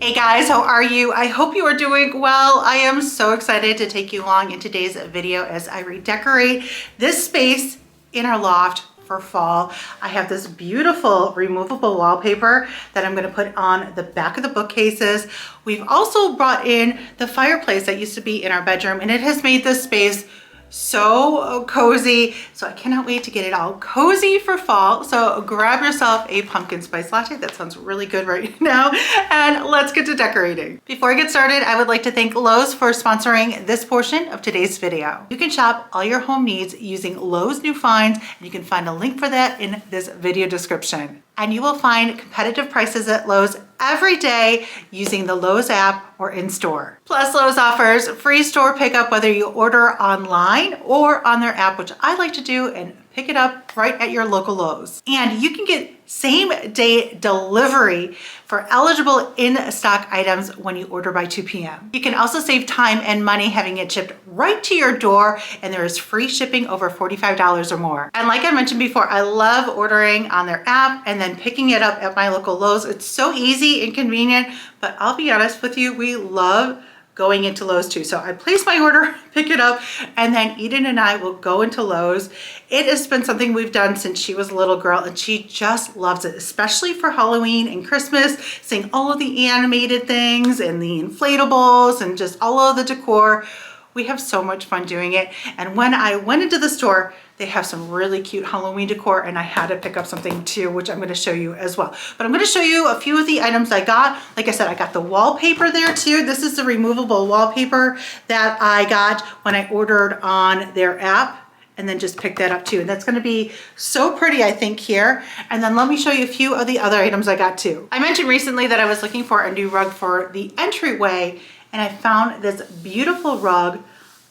Hey guys, how are you? I hope you are doing well. I am so excited to take you along in today's video as I redecorate this space in our loft for fall. I have this beautiful removable wallpaper that I'm going to put on the back of the bookcases. We've also brought in the fireplace that used to be in our bedroom, and it has made this space so cozy. So I cannot wait to get it all cozy for fall. So grab yourself a pumpkin spice latte. That sounds really good right now. And let's get to decorating. Before I get started, I would like to thank Lowe's for sponsoring this portion of today's video. You can shop all your home needs using Lowe's new finds, and you can find a link for that in this video description. And you will find competitive prices at Lowe's every day using the Lowe's app or in-store. Plus, Lowe's offers free store pickup whether you order online or on their app, which I like to do, and pick it up right at your local Lowe's. And you can get same-day delivery for eligible in-stock items when you order by 2 p.m. You can also save time and money having it shipped right to your door, and there is free shipping over $45 or more. And like I mentioned before, I love ordering on their app and then picking it up at my local Lowe's. It's so easy and convenient, but I'll be honest with you, we love going into Lowe's too. So I place my order, pick it up, and then Eden and I will go into Lowe's. It has been something we've done since she was a little girl, and she just loves it, especially for Halloween and Christmas, seeing all of the animated things and the inflatables and just all of the decor. We have so much fun doing it. And when I went into the store, they have some really cute Halloween decor, and I had to pick up something too, which I'm going to show you as well. But I'm going to show you a few of the items I got. Like I said, I got the wallpaper there too. This is the removable wallpaper that I got when I ordered on their app, and then just picked that up too. And that's going to be so pretty, I think, here. And then let me show you a few of the other items I got too. I mentioned recently that I was looking for a new rug for the entryway, and I found this beautiful rug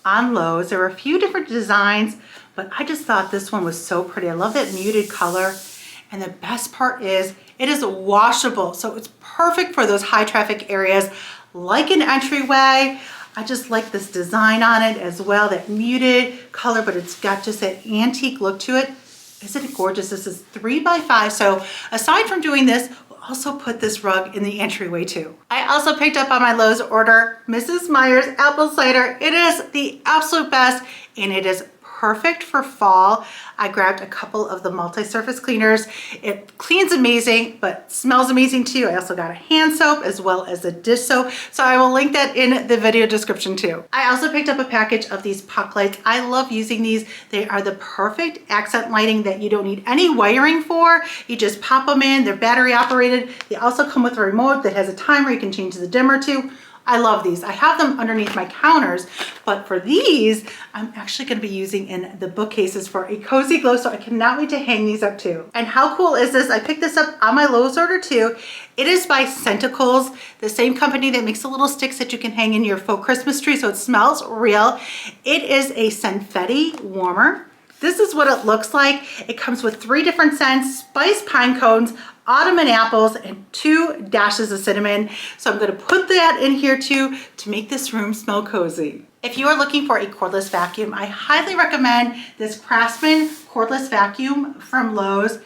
on Lowe's. There were a few different designs, but I just thought this one was so pretty. I love that muted color. And the best part is it is washable. So it's perfect for those high traffic areas like an entryway. I just like this design on it as well, that muted color, but it's got just that antique look to it. Isn't it gorgeous? This is 3x5. So aside from doing this, we'll also put this rug in the entryway too. I also picked up on my Lowe's order Mrs. Meyer's apple cider. It is the absolute best, and it is perfect for fall. I grabbed a couple of the multi-surface cleaners. It cleans amazing, but smells amazing too. I also got a hand soap as well as a dish soap. So I will link that in the video description too. I also picked up a package of these puck lights. I love using these. They are the perfect accent lighting that you don't need any wiring for. You just pop them in, they're battery operated. They also come with a remote that has a timer you can change the dimmer to. I love these. I have them underneath my counters, but for these, I'm actually going to be using in the bookcases for a cozy glow, so I cannot wait to hang these up too. And how cool is this? I picked this up on my Lowe's order too. It is by Scenticles, the same company that makes the little sticks that you can hang in your faux Christmas tree, so it smells real. It is a Scentfetti warmer. This is what it looks like. It comes with 3 different scents: spice pine cones, autumn and apples, and 2 dashes of cinnamon. So I'm going to put that in here too to make this room smell cozy. If you are looking for a cordless vacuum, I highly recommend this Craftsman cordless vacuum from Lowe's.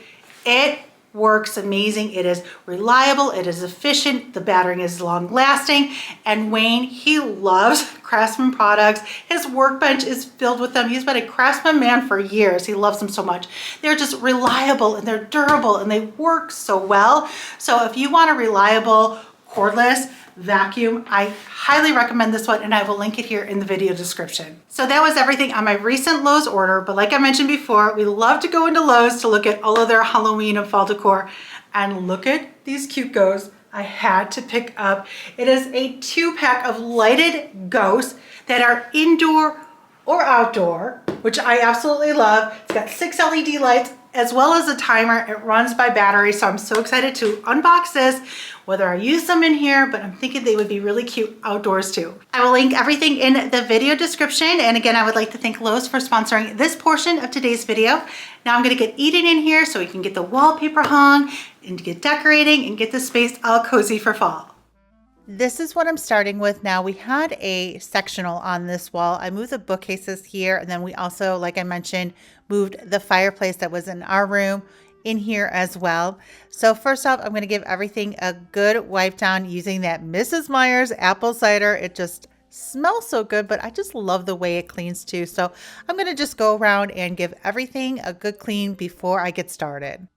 It works amazing. It is reliable, it is efficient, the battery is long lasting, and Wayne, he loves Craftsman products. His workbench is filled with them. He's been a Craftsman man for years. He loves them so much. They're just reliable and they're durable and they work so well. So if you want a reliable cordless vacuum, I highly recommend this one, and I will link it here in the video description. So that was everything on my recent Lowe's order, but like I mentioned before, we love to go into Lowe's to look at all of their Halloween and fall decor, and look at these cute ghosts I had to pick up. It is a 2-pack of lighted ghosts that are indoor or outdoor, which I absolutely love. It's got 6 LED lights as well as a timer. It runs by battery, so I'm so excited to unbox this, whether I use them in here, but I'm thinking they would be really cute outdoors too. I will link everything in the video description, and again, I would like to thank Lowe's for sponsoring this portion of today's video. Now I'm gonna get Eden in here so we can get the wallpaper hung and get decorating and get the space all cozy for fall. This is what I'm starting with now. We had a sectional on this wall. I moved the bookcases here, and then we also, like I mentioned, moved the fireplace that was in our room in here as well. So first off, I'm going to give everything a good wipe down using that Mrs. Meyer's apple cider. It just smells so good, but I just love the way it cleans too. So I'm going to just go around and give everything a good clean before I get started.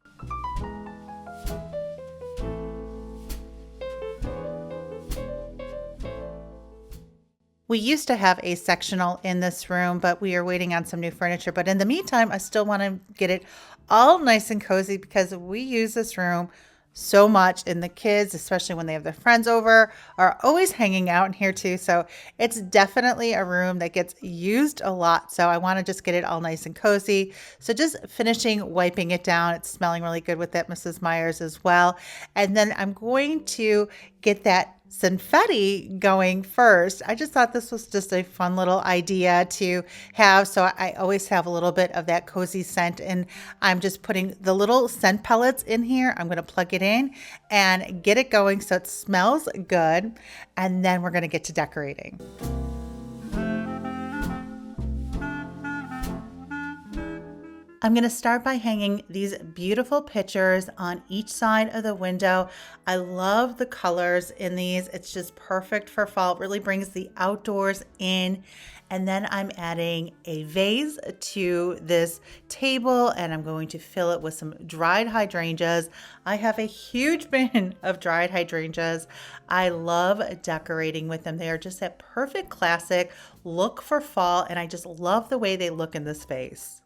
We used to have a sectional in this room, but we are waiting on some new furniture. But in the meantime, I still want to get it all nice and cozy because we use this room so much, and the kids, especially when they have their friends over, are always hanging out in here too. So it's definitely a room that gets used a lot. So I want to just get it all nice and cozy. So just finishing wiping it down. It's smelling really good with that Mrs. Meyer's as well. And then I'm going to get that confetti going first. I just thought this was just a fun little idea to have. So I always have a little bit of that cozy scent, and I'm just putting the little scent pellets in here. I'm going to plug it in and get it going so it smells good. And then we're going to get to decorating. I'm going to start by hanging these beautiful pictures on each side of the window. I love the colors in these. It's just perfect for fall. It really brings the outdoors in. And then I'm adding a vase to this table, and I'm going to fill it with some dried hydrangeas. I have a huge bin of dried hydrangeas. I love decorating with them. They are just that perfect classic look for fall, and I just love the way they look in this vase.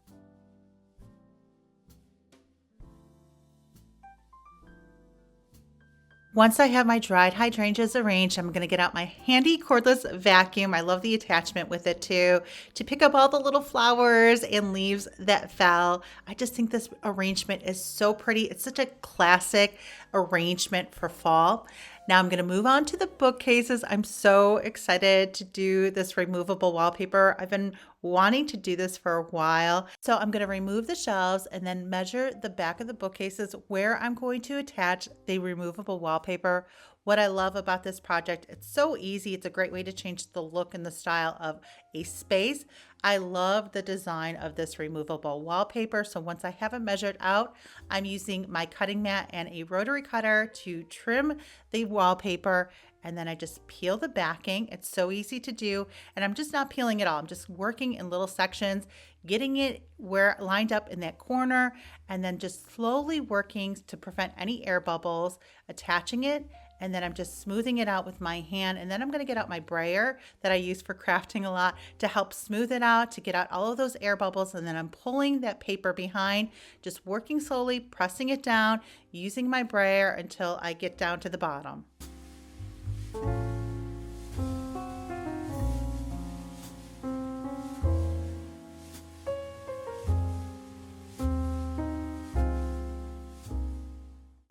Once I have my dried hydrangeas arranged, I'm going to get out my handy cordless vacuum. I love the attachment with it too, to pick up all the little flowers and leaves that fell. I just think this arrangement is so pretty. It's such a classic arrangement for fall. Now I'm going to move on to the bookcases. I'm so excited to do this removable wallpaper. I've been wanting to do this for a while. So I'm going to remove the shelves and then measure the back of the bookcases where I'm going to attach the removable wallpaper. What I love about this project, it's so easy. It's a great way to change the look and the style of a space. I love the design of this removable wallpaper. So once I have it measured out, I'm using my cutting mat and a rotary cutter to trim the wallpaper. And then I just peel the backing. It's so easy to do. And I'm just not peeling it all. I'm just working in little sections, getting it where lined up in that corner, and then just slowly working to prevent any air bubbles, attaching it. And then I'm just smoothing it out with my hand. And then I'm going to get out my brayer that I use for crafting a lot to help smooth it out, to get out all of those air bubbles. And then I'm pulling that paper behind, just working slowly, pressing it down, using my brayer until I get down to the bottom.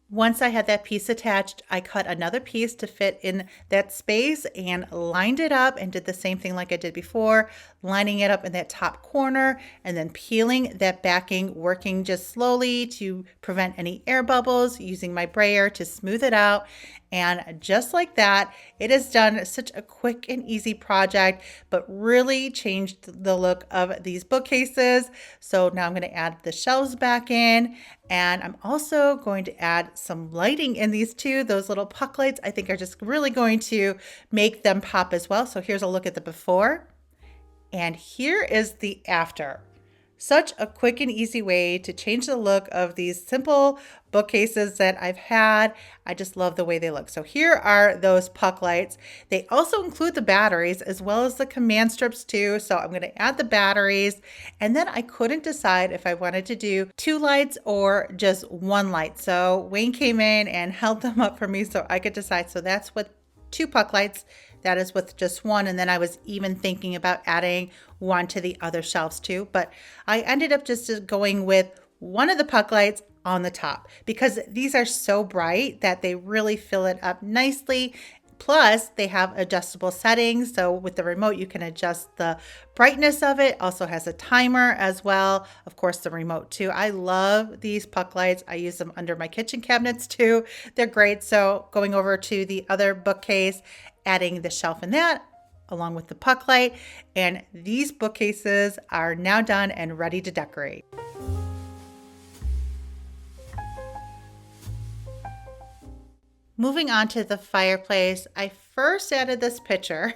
Once I had that piece attached, I cut another piece to fit in that space and lined it up and did the same thing like I did before, lining it up in that top corner and then peeling that backing, working just slowly to prevent any air bubbles, using my brayer to smooth it out. And just like that, it has done such a quick and easy project, but really changed the look of these bookcases. So now I'm going to add the shelves back in, and I'm also going to add some lighting in these too. Those little puck lights I think are just really going to make them pop as well. So here's a look at the before, and here is the after. Such a quick and easy way to change the look of these simple bookcases that I've had. I just love the way they look. So here are those puck lights. They also include the batteries as well as the command strips too. So I'm going to add the batteries, and then I couldn't decide if I wanted to do 2 lights or just 1 light. So Wayne came in and held them up for me so I could decide. So that's with 2 puck lights. That is with just 1. And then I was even thinking about adding 1 to the other shelves too. But I ended up just going with 1 of the puck lights on the top because these are so bright that they really fill it up nicely. Plus, they have adjustable settings. So with the remote, you can adjust the brightness of it. Also has a timer as well. Of course, the remote too. I love these puck lights. I use them under my kitchen cabinets too. They're great. So going over to the other bookcase, adding the shelf in that along with the puck light. And these bookcases are now done and ready to decorate. Moving on to the fireplace, I first added this picture,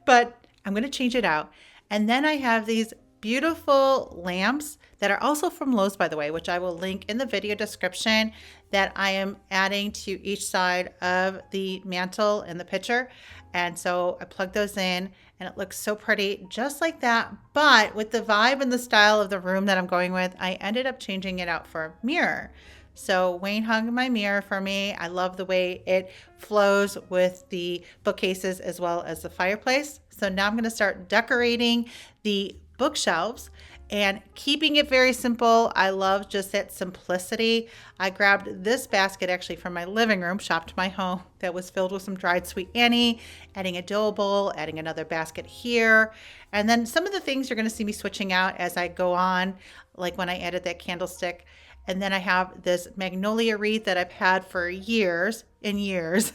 but I'm going to change it out. And then I have these beautiful lamps that are also from Lowe's, by the way, which I will link in the video description, that I am adding to each side of the mantle in the picture. And so I plug those in and it looks so pretty just like that. But with the vibe and the style of the room that I'm going with, I ended up changing it out for a mirror. So Wayne hung my mirror for me. I love the way it flows with the bookcases as well as the fireplace. So now I'm going to start decorating the bookshelves and keeping it very simple. I love just that simplicity. I grabbed this basket actually from my living room, shopped my home, that was filled with some dried sweet Annie, adding a dough bowl, adding another basket here. And then some of the things you're going to see me switching out as I go on, like when I added that candlestick. And then I have this magnolia wreath that I've had for years and years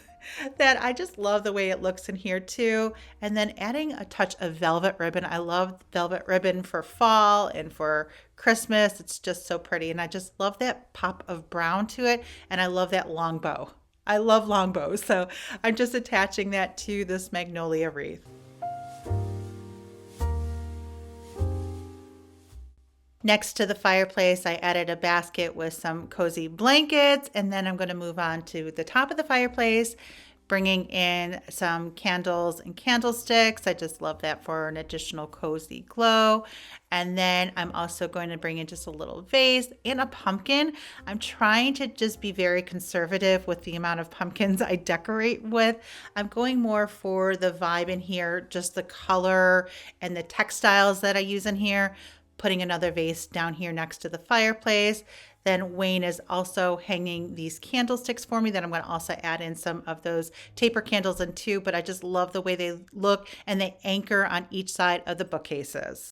that I just love the way it looks in here too. And then adding a touch of velvet ribbon. I love velvet ribbon for fall and for Christmas. It's just so pretty. And I just love that pop of brown to it. And I love that long bow. I love long bows. So I'm just attaching that to this magnolia wreath. Next to the fireplace, I added a basket with some cozy blankets, and then I'm going to move on to the top of the fireplace, bringing in some candles and candlesticks. I just love that for an additional cozy glow. And then I'm also going to bring in just a little vase and a pumpkin. I'm trying to just be very conservative with the amount of pumpkins I decorate with. I'm going more for the vibe in here, just the color and the textiles that I use in here. Putting another vase down here next to the fireplace. Then Wayne is also hanging these candlesticks for me that I'm going to also add in some of those taper candles in too, but I just love the way they look and they anchor on each side of the bookcases.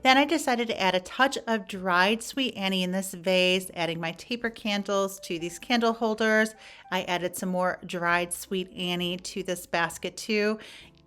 Then I decided to add a touch of dried sweet Annie in this vase, adding my taper candles to these candle holders. I added some more dried sweet Annie to this basket too.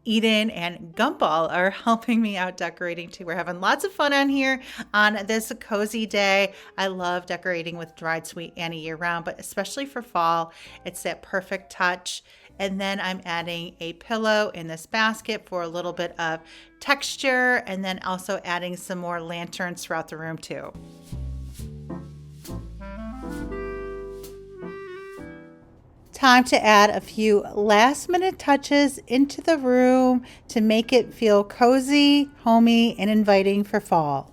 Eden and Gumball are helping me out decorating too. We're having lots of fun on here on this cozy day. I love decorating with dried sweet Annie year round, but especially for fall, it's that perfect touch. And then I'm adding a pillow in this basket for a little bit of texture, and then also adding some more lanterns throughout the room too. Time to add a few last minute touches into the room to make it feel cozy, homey, and inviting for fall.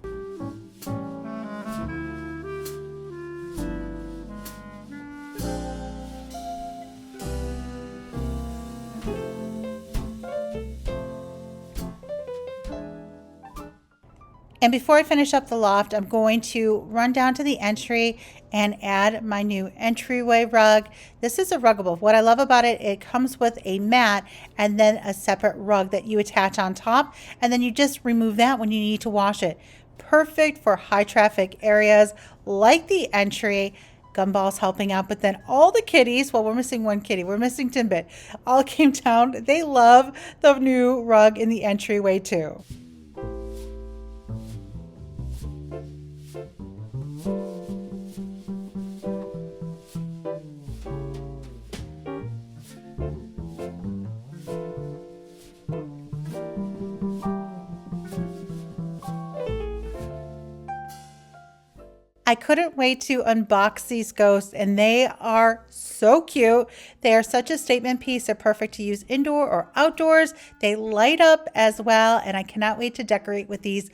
And before I finish up the loft, I'm going to run down to the entry and add my new entryway rug. This is a ruggable. What I love about it, it comes with a mat and then a separate rug that you attach on top, and then you just remove that when you need to wash it. Perfect for high traffic areas like the entry. Gumball's helping out, but then all the kitties, well, we're missing one kitty, we're missing Timbit, all came down. They love the new rug in the entryway too. I couldn't wait to unbox these ghosts, and they are so cute. They are such a statement piece. They're perfect to use indoor or outdoors. They light up as well, and I cannot wait to decorate with these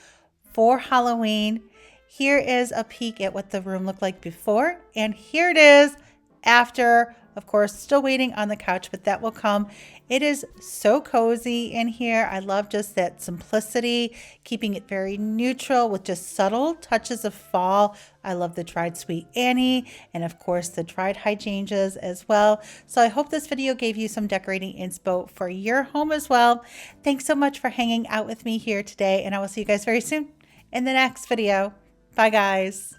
for Halloween. Here is a peek at what the room looked like before, and here it is after. Of course, still waiting on the couch, but that will come. It is so cozy in here. I love just that simplicity, keeping it very neutral with just subtle touches of fall. I love the dried sweet Annie and of course the dried hydrangeas as well. So I hope this video gave you some decorating inspo for your home as well. Thanks so much for hanging out with me here today, and I will see you guys very soon in the next video. Bye guys.